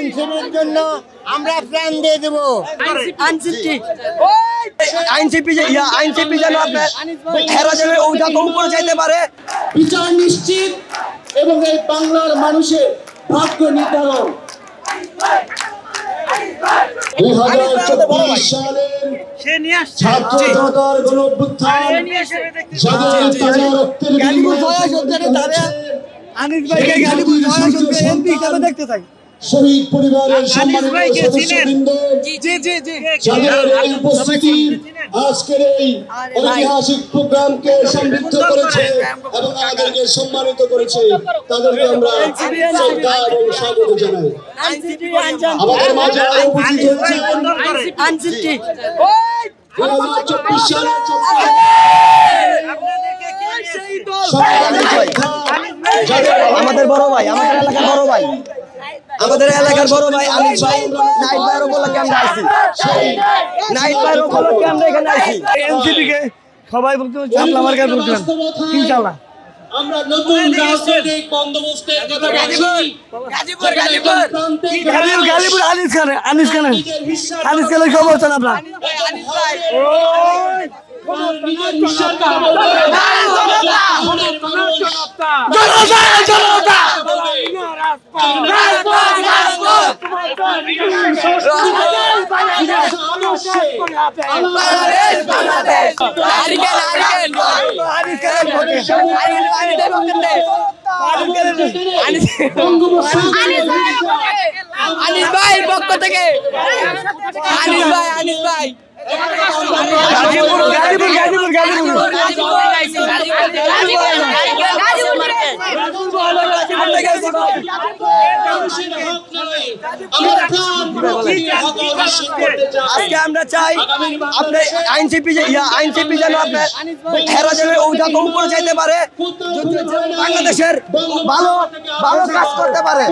এনসিপির জন্য আমরা প্রাণ দিয়ে দেব। আইনসিপি যেন আপনার উপরে যাইতে পারে, বিচার নিশ্চিত এবং এই বাংলার মানুষের ভাগ্য নির্ধারণ। 2024 সালের ছাত্র জনতার গণঅভ্যুত্থান যাদের তাজা রক্তের বিনিময়ে শহীদ পরিবারের সম্মানিত সদস্যবৃন্দ, যাদের এই উপস্থিতি আজকের এই ঐতিহাসিক প্রোগ্রামকে সমৃদ্ধ করেছে এবং আমাদেরকে সম্মানিত করেছে, তাদেরকে আমরা শ্রদ্ধা এবং স্বাগত জানাই। আমাদের মাঝে আরো উপস্থিত হচ্ছেন 2024 সালে আমাদের বড় ভাই, আমাদের এলাকার বড় ভাই, আনিস ভাই নাইট ভাইয়ের উপলক্ষে আমরা আসছি। নাইট ভাইয়ের উপলক্ষে আমরা এখানে আসছি। এনসিপি কে সবাই বলতে আমার কাছে বলছিলাম ইনশাআল্লাহ আমরা নতুন রাজনৈতিক বন্দোবস্তের কথা বলছি। গালিপুর আনিস খানের খবর আছেন আপনার? আনিস ভাইয়ের পক্ষ থেকে আনিস ভাই আজকে আমরা চাই আপনার আইনসিপি যেন আপনার উপরে যাইতে পারে, বাংলাদেশের ভালো কাজ করতে পারে।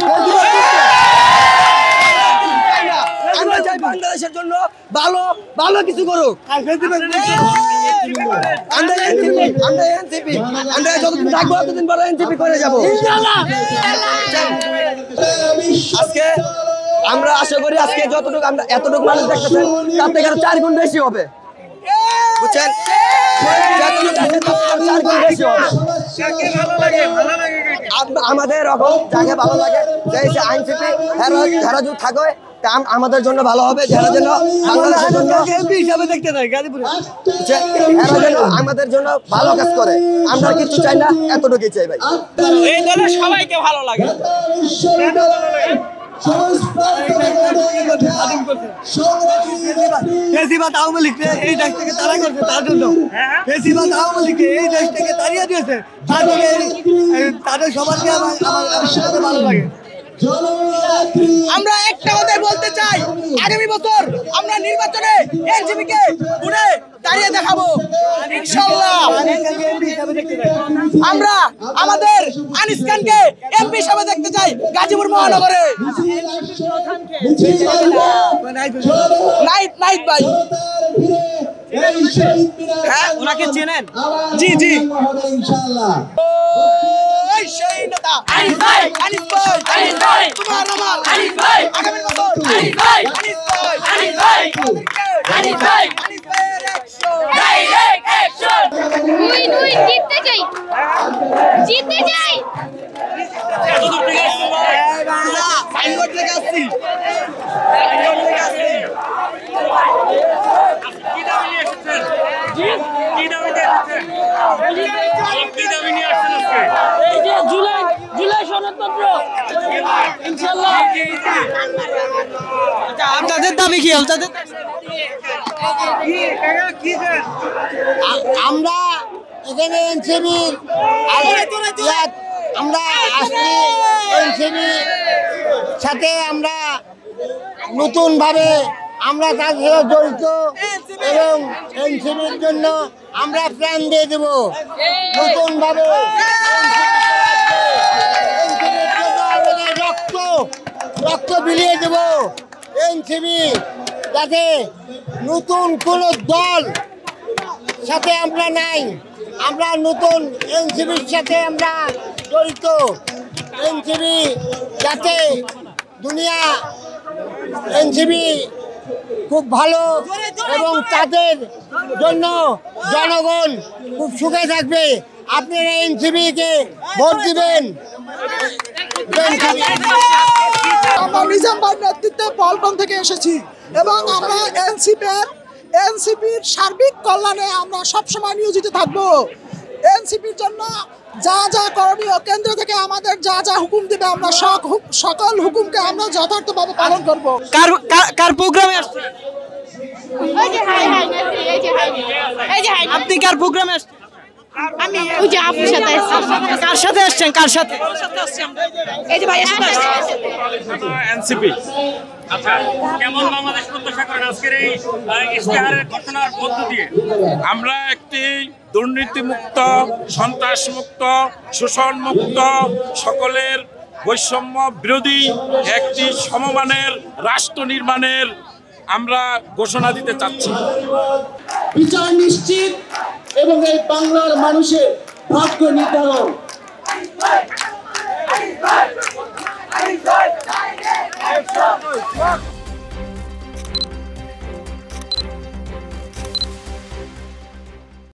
আমরা চাই বাংলাদেশের জন্য ভালো কিছু করুক। আমরা যতদিন থাকবো ততদিন বড় এনসিপি করে যাবো। আজকে আমরা আশা করি আজকে যতটুকু আমরা এতটুকু মানুষ দেখতেছেন তার থেকে 4 গুণ বেশি হবে, বুঝছেন? 4 গুণ বেশি হবে। আমাদের এরকম যাকে ভালো লাগে যে আইনসিপি যারা যদি থাকে আমাদের জন্য ভালো হবে, যারা যেন বাংলাদেশের জন্য হিসাবে দেখতে চাই, আমাদের জন্য ভালো কাজ করে। আমরা কিছু চাই না, এতটুকুই চাই ভাই। এই দলের সবাইকে ভালো লাগে। বেশিরভাগ আওয়ামী লীগ এই দেশ থেকে তারা করছে, তার জন্য বেশিরভাগ আওয়ামী লীগ এই দেশ থেকে তাড়িয়ে দিয়েছে, তাদের সবাইকে আমার ভালো লাগে। আমরা একটা কথাই বলতে চাই, আগামী বছর আমরা নির্বাচনে এনসিপি কে পুরো দাঁড়িয়ে দেখাবো ইনশাআল্লাহ। আমরা আমাদের আনিস খানকে এমপি হিসেবে দেখতে চাই গাজীপুর মহানগরে। নাইট ভাই, হ্যাঁ ওনাকে চেনেন? জি ইনশাআল্লাহ। তোমার আমার আনিস ভাই, আগামী বছর আনিস ভাই ডাইরেক্ট অ্যাকশন। দুই জিততে চাই এতদূর থেকে আসছি ভাই, সাইনবোর্ড থেকে আসছি। কি দাবি নিয়ে এসেছেন? কি দাবি নিয়ে এসেছেন? কি দাবি নিয়ে আসছেন আজকে? এই যে জুলাই সনদপত্র ইনশাআল্লাহ। আপনাদের দাবি কি? আমরা এখানে এনসিপির আমরা আসছি, এনসিপির সাথে আমরা নতুনভাবে আমরা তার সাথে জড়িত এবং এনসিপির জন্য আমরা প্রাণ দিয়ে দেব। নতুনভাবে রক্ত বিলিয়ে দেব। এনসিপি যাতে নতুন কোন দল সাথে আমরা নাই, আমরা নতুন এনসিপির সাথে আমরা জড়িত। এনসিপি যাতে দুনিয়া এনসিপি খুব ভালো এবং তাদের জন্য জনগণ খুব সুখে থাকবে। আপনারা এনসিপিকে ভোট দিবেন। আমরা নিজাম ভাইয়ের নেতৃত্বে পল্টন থেকে এসেছি এবং আমরা এনসিপির সার্বিক কল্যাণে আমরা সবসময় নিয়োজিত থাকব। এনসিপির জন্য যা যা করণীয় কেন্দ্র থেকে আমাদের যা যা হুকুম দেবে আমরা সকল হুকুমকে আমরা যথার্থভাবে পালন করব। কার প্রোগ্রামে আসছেন? আপনি কার প্রোগ্রামে আসছেন? আমি ওই যে আপুর সাথে আসছি। কার সাথে আসছেন? কার সাথে? এই যে ভাইয়ের সাথে আসছি। এনসিপি। আচ্ছা, কেমন বাংলাদেশ প্রত্যাশা করেন আজকের এই ইশতেহারের ঘটনার মধ্য দিয়ে? আমরা একটি দুর্নীতিমুক্ত, সন্ত্রাসমুক্ত, শোষণমুক্ত, সকলের বৈষম্য বিরোধী একটি সমমানের রাষ্ট্র নির্মাণের আমরা ঘোষণা দিতে চাচ্ছি। বিচার নিশ্চিত এবং এই বাংলার মানুষের ভাগ্য নির্ধারণ